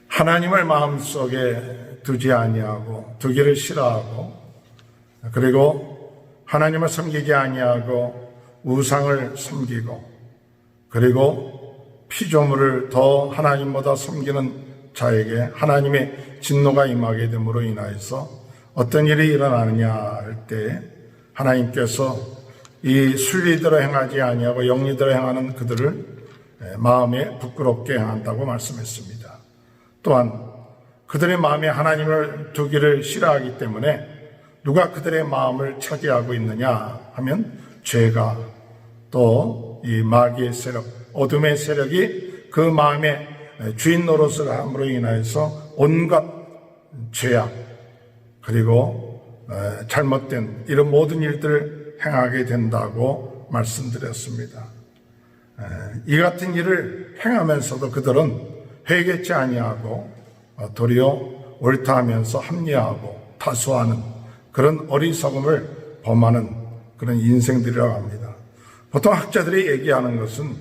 하나님을 마음속에 두지 아니하고 두기를 싫어하고 그리고 하나님을 섬기지 아니하고 우상을 섬기고 그리고 피조물을 더 하나님보다 섬기는 자에게 하나님의 진노가 임하게 됨으로 인하여서 어떤 일이 일어나느냐 할 때 하나님께서 이 순리대로 행하지 아니하고 영리대로 행하는 그들을 마음에 부끄럽게 행한다고 말씀했습니다. 또한 그들의 마음에 하나님을 두기를 싫어하기 때문에 누가 그들의 마음을 차지하고 있느냐 하면 죄가 또 이 마귀의 세력, 어둠의 세력이 그 마음에 주인 노릇을 함으로 인하여서 온갖 죄악 그리고 잘못된 이런 모든 일들을 행하게 된다고 말씀드렸습니다. 이 같은 일을 행하면서도 그들은 회개치 아니하고 도리어 옳다하면서 합리화하고 다수하는 그런 어리석음을 범하는 그런 인생들이라고 합니다. 보통 학자들이 얘기하는 것은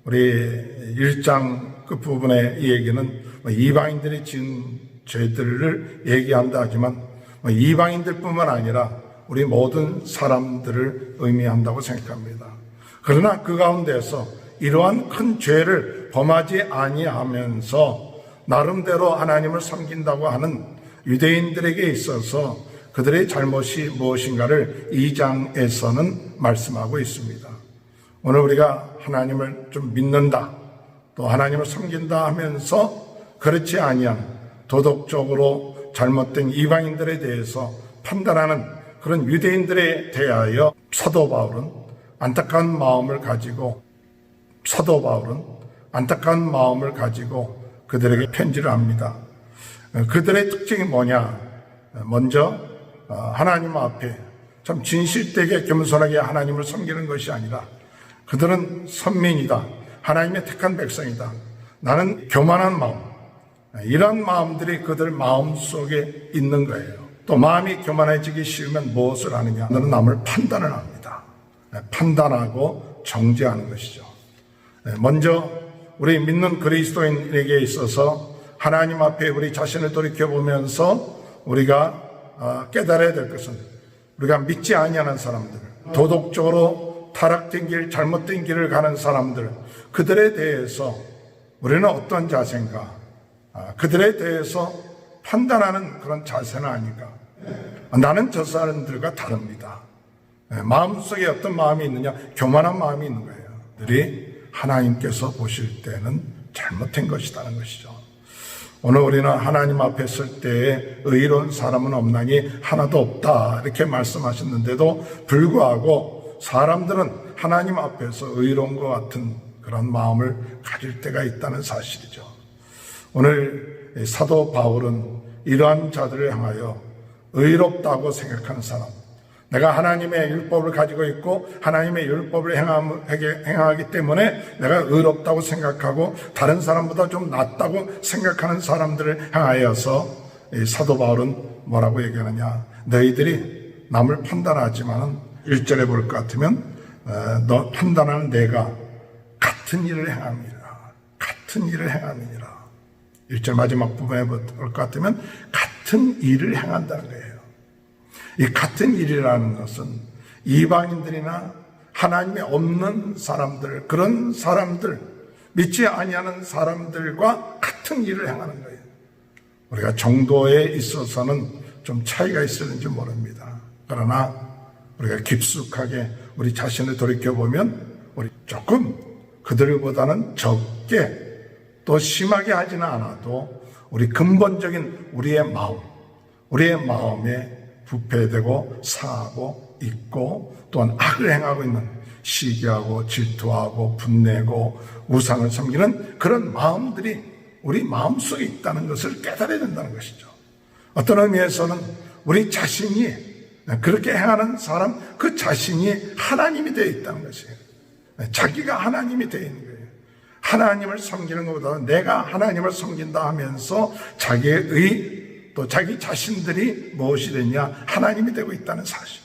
우리 1장 끝부분의 이 얘기는 이방인들이 지은 죄들을 얘기한다 하지만 이방인들뿐만 아니라 우리 모든 사람들을 의미한다고 생각합니다. 그러나 그 가운데서 이러한 큰 죄를 범하지 아니하면서 나름대로 하나님을 섬긴다고 하는 유대인들에게 있어서 그들의 잘못이 무엇인가를 2장에서는 말씀하고 있습니다. 오늘 우리가 하나님을 좀 믿는다, 또 하나님을 섬긴다 하면서 그렇지 아니한 도덕적으로 잘못된 이방인들에 대해서 판단하는 그런 유대인들에 대하여 사도 바울은 안타까운 마음을 가지고 그들에게 편지를 합니다. 그들의 특징이 뭐냐? 먼저 하나님 앞에 참 진실되게 겸손하게 하나님을 섬기는 것이 아니라 그들은 선민이다. 하나님의 택한 백성이다. 나는 교만한 마음. 이런 마음들이 그들 마음속에 있는 거예요. 또 마음이 교만해지기 싫으면 무엇을 하느냐? 너는 남을 판단을 합니다. 판단하고 정죄하는 것이죠. 먼저 우리 믿는 그리스도인에게 있어서 하나님 앞에 우리 자신을 돌이켜보면서 우리가 깨달아야 될 것은 우리가 믿지 아니하는 사람들, 도덕적으로 타락된 길, 잘못된 길을 가는 사람들, 그들에 대해서 우리는 어떤 자세인가? 그들에 대해서 판단하는 그런 자세는 아닌가? 나는 저 사람들과 다릅니다. 마음속에 어떤 마음이 있느냐? 교만한 마음이 있는 거예요. 그들이 하나님께서 보실 때는 잘못된 것이라는 것이죠. 오늘 우리는 하나님 앞에 설 때에 의로운 사람은 없나니 하나도 없다 이렇게 말씀하셨는데도 불구하고 사람들은 하나님 앞에서 의로운 것 같은 그런 마음을 가질 때가 있다는 사실이죠. 오늘 사도 바울은 이러한 자들을 향하여 의롭다고 생각하는 사람, 내가 하나님의 율법을 가지고 있고 하나님의 율법을 행하기 때문에 내가 의롭다고 생각하고 다른 사람보다 좀 낫다고 생각하는 사람들을 향하여서 사도 바울은 뭐라고 얘기하느냐? 너희들이 남을 판단하지만은 1절에 볼 것 같으면 너 판단하는 내가 같은 일을 행함이라. 같은 일을 행함이니라. 1절 마지막 부분에 볼 것 같으면 같은 일을 행한다는 거예요. 이 같은 일이라는 것은 이방인들이나 하나님이 없는 사람들, 그런 사람들, 믿지 아니하는 사람들과 같은 일을 행하는 거예요. 우리가 정도에 있어서는 좀 차이가 있었는지 모릅니다. 그러나 우리가 깊숙하게 우리 자신을 돌이켜보면 우리 조금 그들보다는 적게 또 심하게 하지는 않아도 우리 근본적인 우리의 마음에 부패되고 상하고 있고 또한 악을 행하고 있는 시기하고 질투하고 분내고 우상을 섬기는 그런 마음들이 우리 마음속에 있다는 것을 깨달아야 된다는 것이죠. 어떤 의미에서는 우리 자신이 그렇게 행하는 사람 그 자신이 하나님이 되어 있다는 것이에요. 자기가 하나님이 되어 있는 거예요. 하나님을 섬기는 것보다 내가 하나님을 섬긴다 하면서 자기의 또 자기 자신들이 무엇이 되냐? 하나님이 되고 있다는 사실.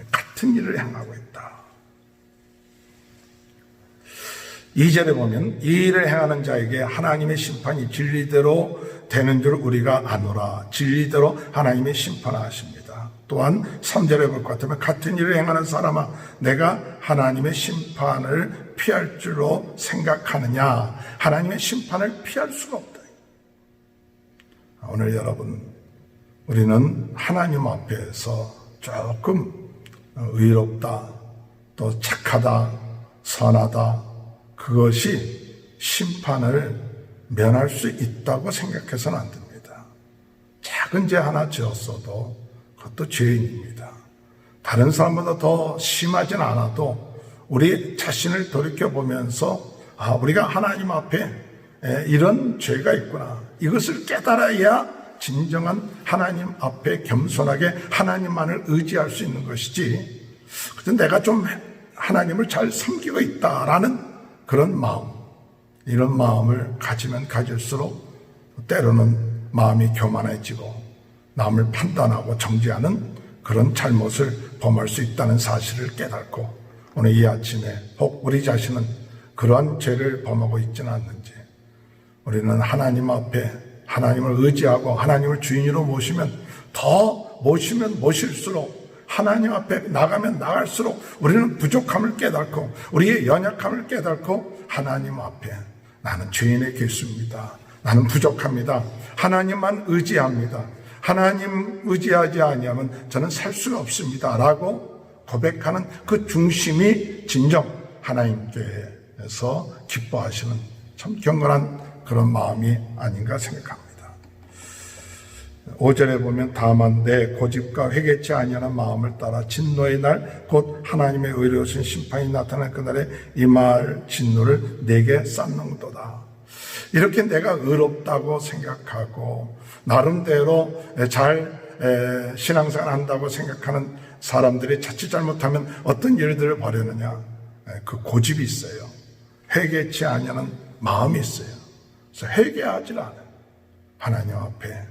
같은 일을 행하고 있다. 2절에 보면 이 일을 행하는 자에게 하나님의 심판이 진리대로 되는 줄 우리가 아노라. 진리대로 하나님의 심판하십니다. 또한 3절에 볼 것 같으면 같은 일을 행하는 사람아 내가 하나님의 심판을 피할 줄로 생각하느냐. 하나님의 심판을 피할 수가 없다. 오늘 여러분, 우리는 하나님 앞에서 조금 의롭다, 또 착하다, 선하다, 그것이 심판을 면할 수 있다고 생각해서는 안 됩니다. 작은 죄 하나 지었어도 그것도 죄인입니다. 다른 사람보다 더 심하진 않아도 우리 자신을 돌이켜보면서 우리가 하나님 앞에 이런 죄가 있구나. 이것을 깨달아야 진정한 하나님 앞에 겸손하게 하나님만을 의지할 수 있는 것이지. 그래서 내가 좀 하나님을 잘 섬기고 있다라는 그런 마음, 이런 마음을 가지면 가질수록 때로는 마음이 교만해지고 남을 판단하고 정죄하는 그런 잘못을 범할 수 있다는 사실을 깨닫고 오늘 이 아침에 혹 우리 자신은 그러한 죄를 범하고 있지는 않는지 우리는 하나님 앞에 하나님을 의지하고 하나님을 주인으로 모시면 모실수록 하나님 앞에 나가면 나갈수록 우리는 부족함을 깨닫고 우리의 연약함을 깨닫고 하나님 앞에 나는 죄인의 개수입니다. 나는 부족합니다. 하나님만 의지합니다. 하나님 의지하지 아니하면 저는 살 수가 없습니다. 라고 고백하는 그 중심이 진정 하나님께서 기뻐하시는 참 경건한 그런 마음이 아닌가 생각합니다. 5절에 보면 다만 내 고집과 회개치 아니하는 마음을 따라 진노의 날 곧 하나님의 의로우신 심판이 나타날 그날에 이 말 진노를 내게 쌓는도다. 이렇게 내가 의롭다고 생각하고 나름대로 잘 신앙생활 한다고 생각하는 사람들이 자칫 잘못하면 어떤 일들을 벌이느냐. 그 고집이 있어요. 회개치 아니하는 마음이 있어요. 그래서 회개하지 않아요. 하나님 앞에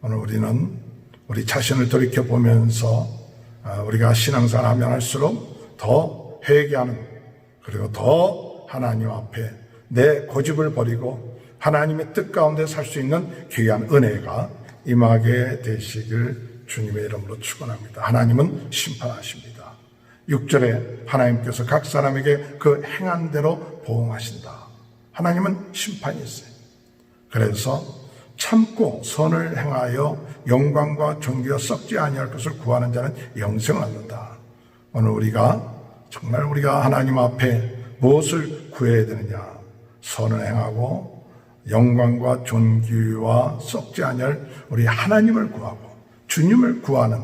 오늘 우리는 우리 자신을 돌이켜보면서 우리가 신앙생활 하면 할수록 더 회개하는 그리고 더 하나님 앞에 내 고집을 버리고 하나님의 뜻 가운데 살 수 있는 귀한 은혜가 임하게 되시길 주님의 이름으로 축원합니다. 하나님은 심판하십니다. 6절에 하나님께서 각 사람에게 그 행한 대로 보응하신다. 하나님은 심판이 있어요. 그래서 참고 선을 행하여 영광과 존귀와 썩지 아니할 것을 구하는 자는 영생을 얻는다. 오늘 우리가 정말 우리가 하나님 앞에 무엇을 구해야 되느냐? 선을 행하고 영광과 존귀와 썩지 아니할 우리 하나님을 구하고 주님을 구하는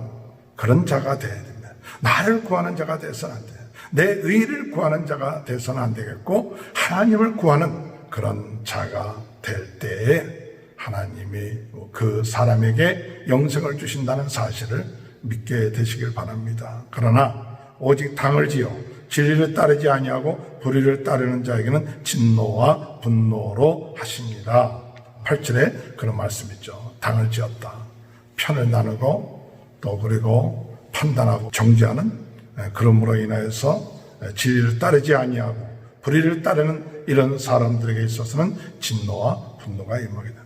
그런 자가 되어야 됩니다. 나를 구하는 자가 되어서는 안 돼요. 내 의를 구하는 자가 되어서는 안 되겠고 하나님을 구하는 그런 자가 될 때에 하나님이 그 사람에게 영생을 주신다는 사실을 믿게 되시길 바랍니다. 그러나 오직 당을 지어 진리를 따르지 아니하고 불의를 따르는 자에게는 진노와 분노로 하십니다. 8절에 그런 말씀 있죠. 당을 지었다. 편을 나누고 또 그리고 판단하고 정죄하는 그러므로 인하여서 진리를 따르지 아니하고 불의를 따르는 이런 사람들에게 있어서는 진노와 분노가 임하게 된다.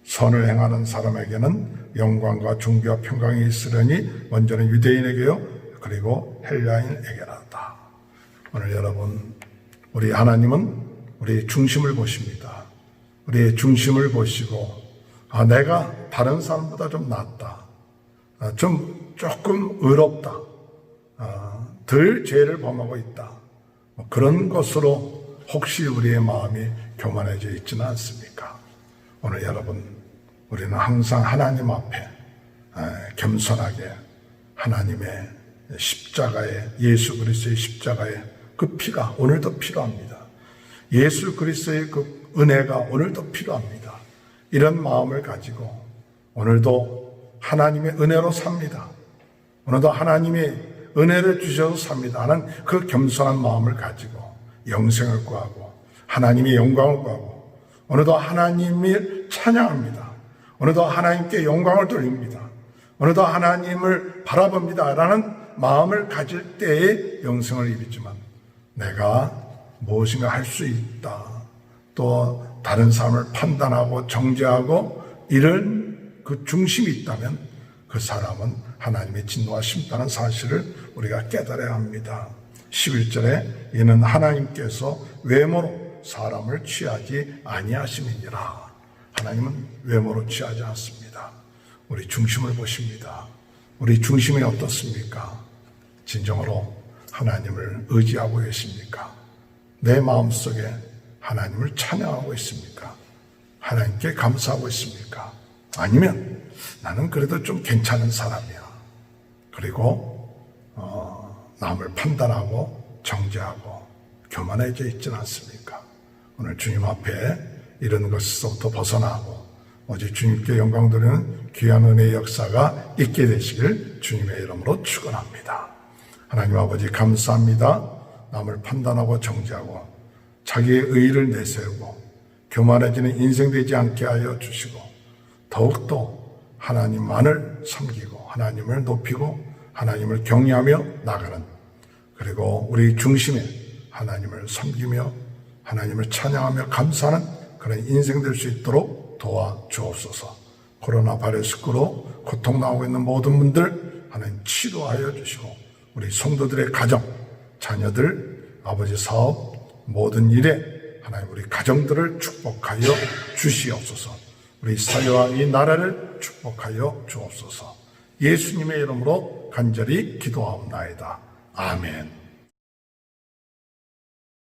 선을 행하는 사람에게는 영광과 존귀와 평강이 있으려니 먼저는 유대인에게요 그리고 헬라인에게라다. 오늘 여러분 우리 하나님은 우리의 중심을 보십니다. 우리의 중심을 보시고 내가 다른 사람보다 좀 낫다. 조금 의롭다. 덜 죄를 범하고 있다. 그런 것으로 혹시 우리의 마음이 교만해져 있지는 않습니까? 오늘 여러분 우리는 항상 하나님 앞에 겸손하게 하나님의 십자가에 예수 그리스도의 십자가에 그 피가 오늘도 필요합니다. 예수 그리스도의 그 은혜가 오늘도 필요합니다. 이런 마음을 가지고 오늘도 하나님의 은혜로 삽니다. 오늘도 하나님의 은혜를 주셔서 삽니다 하는 그 겸손한 마음을 가지고 영생을 구하고 하나님의 영광을 구하고 오늘도 하나님을 찬양합니다. 오늘도 하나님께 영광을 돌립니다. 오늘도 하나님을 바라봅니다 라는 마음을 가질 때에 영생을 입었지만 내가 무엇인가 할 수 있다. 또 다른 사람을 판단하고 정죄하고 이런 그 중심이 있다면 그 사람은 하나님의 진노와 심판한 사실을 우리가 깨달아야 합니다. 11절에 이는 하나님께서 외모로 사람을 취하지 아니하심이니라. 하나님은 외모로 취하지 않습니다. 우리 중심을 보십니다. 우리 중심이 어떻습니까? 진정으로 하나님을 의지하고 계십니까? 내 마음속에 하나님을 찬양하고 있습니까? 하나님께 감사하고 있습니까? 아니면 나는 그래도 좀 괜찮은 사람이야. 그리고 남을 판단하고 정죄하고 교만해져 있지는 않습니까? 오늘 주님 앞에 이런 것에서부터 벗어나고 오직 주님께 영광 돌리는 귀한 은혜의 역사가 있게 되시길 주님의 이름으로 축원합니다. 하나님 아버지 감사합니다. 남을 판단하고 정죄하고 자기의 의의를 내세우고 교만해지는 인생 되지 않게 하여 주시고 더욱더 하나님만을 섬기고 하나님을 높이고 하나님을 경외하며 나가는, 그리고 우리 중심에 하나님을 섬기며 하나님을 찬양하며 감사하는 그런 인생 될 수 있도록 도와주옵소서. 코로나 바이러스로 고통당하고 있는 모든 분들 하나님 치료하여 주시고 우리 성도들의 가정, 자녀들, 아버지 사업, 모든 일에 하나님 우리 가정들을 축복하여 주시옵소서. 우리 사회와 이 나라를 축복하여 주옵소서. 예수님의 이름으로 간절히 기도하옵나이다. 아멘.